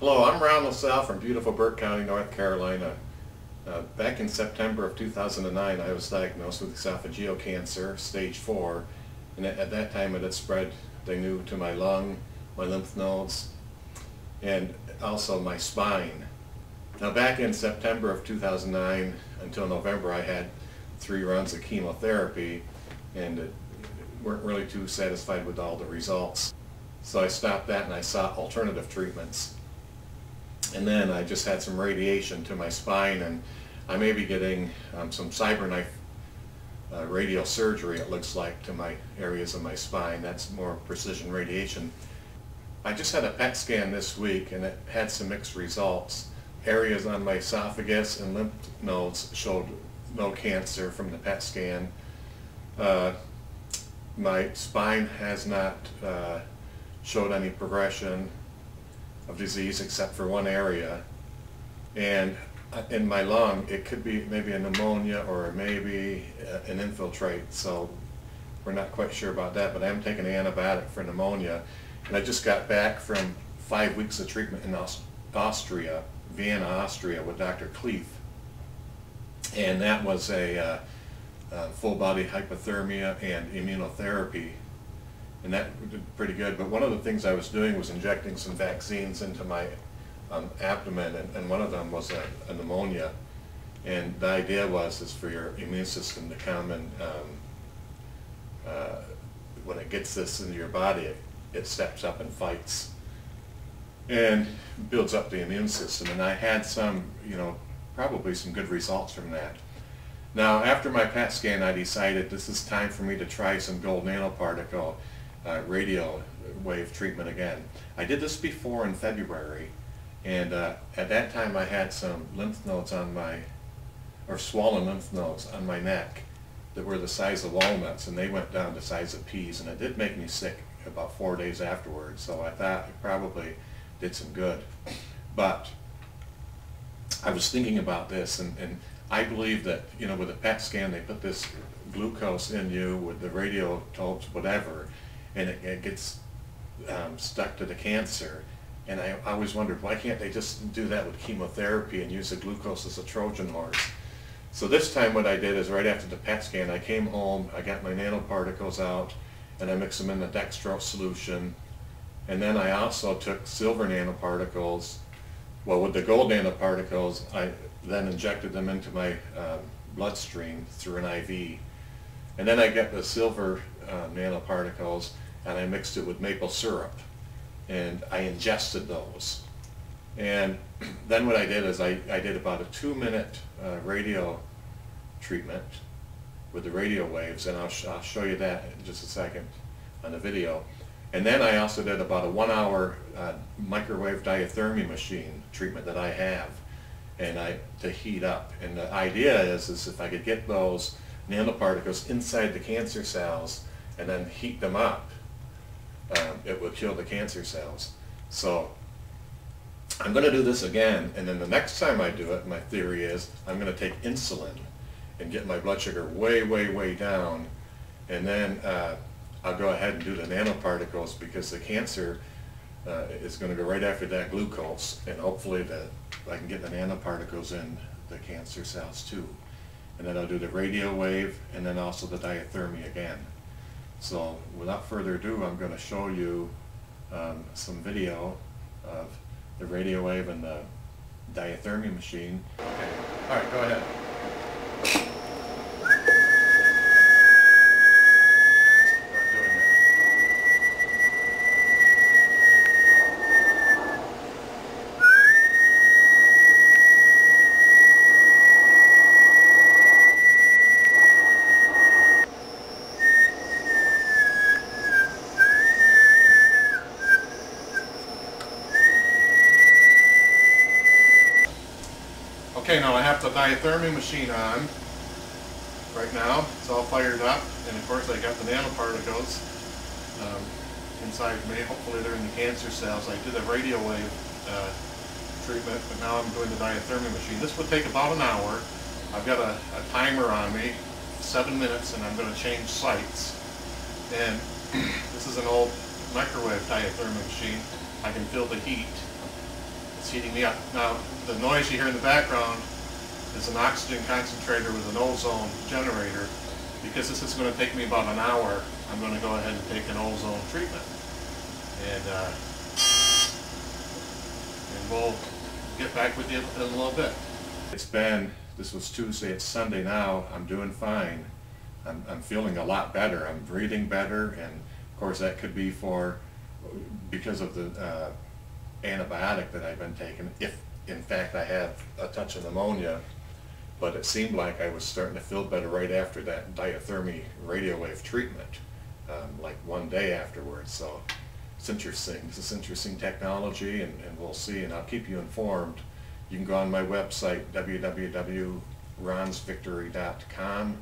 Hello, I'm Ron LaSalle from beautiful Burke County, North Carolina. Back in September of 2009, I was diagnosed with esophageal cancer, stage 4, and at that time it had spread, they knew, to my lung, my lymph nodes, and also my spine. Now back in September of 2009 until November, I had 3 rounds of chemotherapy and weren't really too satisfied with all the results. So I stopped that and I sought alternative treatments. And then I just had some radiation to my spine, and I may be getting some cyberknife radial surgery, it looks like, to my areas of my spine. That's more precision radiation. I just had a PET scan this week and it had some mixed results. Areas on my esophagus and lymph nodes showed no cancer from the PET scan. My spine has not showed any progression of disease except for one area, and in my lung it could be maybe a pneumonia or maybe an infiltrate, so we're not quite sure about that, but I'm taking an antibiotic for pneumonia, and I just got back from 5 weeks of treatment in Austria, Vienna, Austria, with Dr. Kleef, and that was a full body hypothermia and immunotherapy. And that did pretty good, but one of the things I was doing was injecting some vaccines into my abdomen, and one of them was a pneumonia. And the idea is for your immune system to come and when it gets this into your body, it steps up and fights and builds up the immune system. And I had some, probably some good results from that. Now, after my PET scan, I decided this is time for me to try some gold nanoparticle radio wave treatment again. I did this before in February, and at that time I had some lymph nodes on swollen lymph nodes on my neck that were the size of walnuts, and they went down to the size of peas, and it did make me sick about 4 days afterwards, so I thought it probably did some good. But I was thinking about this, and I believe that, with a PET scan they put this glucose in you with the radiotopes, whatever, and it gets stuck to the cancer. And I always wondered, why can't they just do that with chemotherapy and use the glucose as a Trojan horse? So this time what I did is, right after the PET scan, I came home, I got my nanoparticles out, and I mixed them in the dextrose solution. And then I also took silver nanoparticles. Well, with the gold nanoparticles, I then injected them into my bloodstream through an IV. And then I got the silver nanoparticles and I mixed it with maple syrup and I ingested those. And then what I did is I did about a 2-minute radio treatment with the radio waves, and I'll show you that in just a second on the video. And then I also did about a 1-hour microwave diathermy machine treatment that I have, and to heat up. And the idea is if I could get those nanoparticles inside the cancer cells and then heat them up, it would kill the cancer cells. So I'm going to do this again, and then the next time I do it, my theory is I'm going to take insulin and get my blood sugar way, way, way down, and then I'll go ahead and do the nanoparticles, because the cancer is going to go right after that glucose, and hopefully I can get the nanoparticles in the cancer cells too. And then I'll do the radio wave and then also the diathermy again. So without further ado, I'm going to show you some video of the radio wave and the diathermy machine. Okay, all right, go ahead. Okay, now I have the diathermy machine on right now. It's all fired up, and of course I got the nanoparticles inside me. Hopefully they're in the cancer cells. I did a radio wave treatment, but now I'm doing the diathermy machine. This would take about an hour. I've got a timer on me, 7 minutes, and I'm going to change sites. And this is an old microwave diathermy machine. I can feel the heat. It's heating me up. Now, the noise you hear in the background is an oxygen concentrator with an ozone generator. Because this is going to take me about an hour, I'm going to go ahead and take an ozone treatment. And we'll get back with you in a little bit. This was Tuesday, it's Sunday now. I'm doing fine. I'm feeling a lot better. I'm breathing better, and of course that could be because of the antibiotic that I've been taking, if in fact I have a touch of pneumonia. But it seemed like I was starting to feel better right after that diathermy radio wave treatment, like one day afterwards. So it's interesting. This is interesting technology, and we'll see, and I'll keep you informed. You can go on my website, www.ronsvictory.com,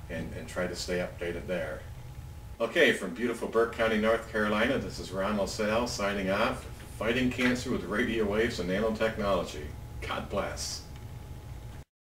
and try to stay updated there. Okay, from beautiful Burke County, North Carolina, this is Ron LaSalle signing off, fighting cancer with radio waves and nanotechnology. God bless.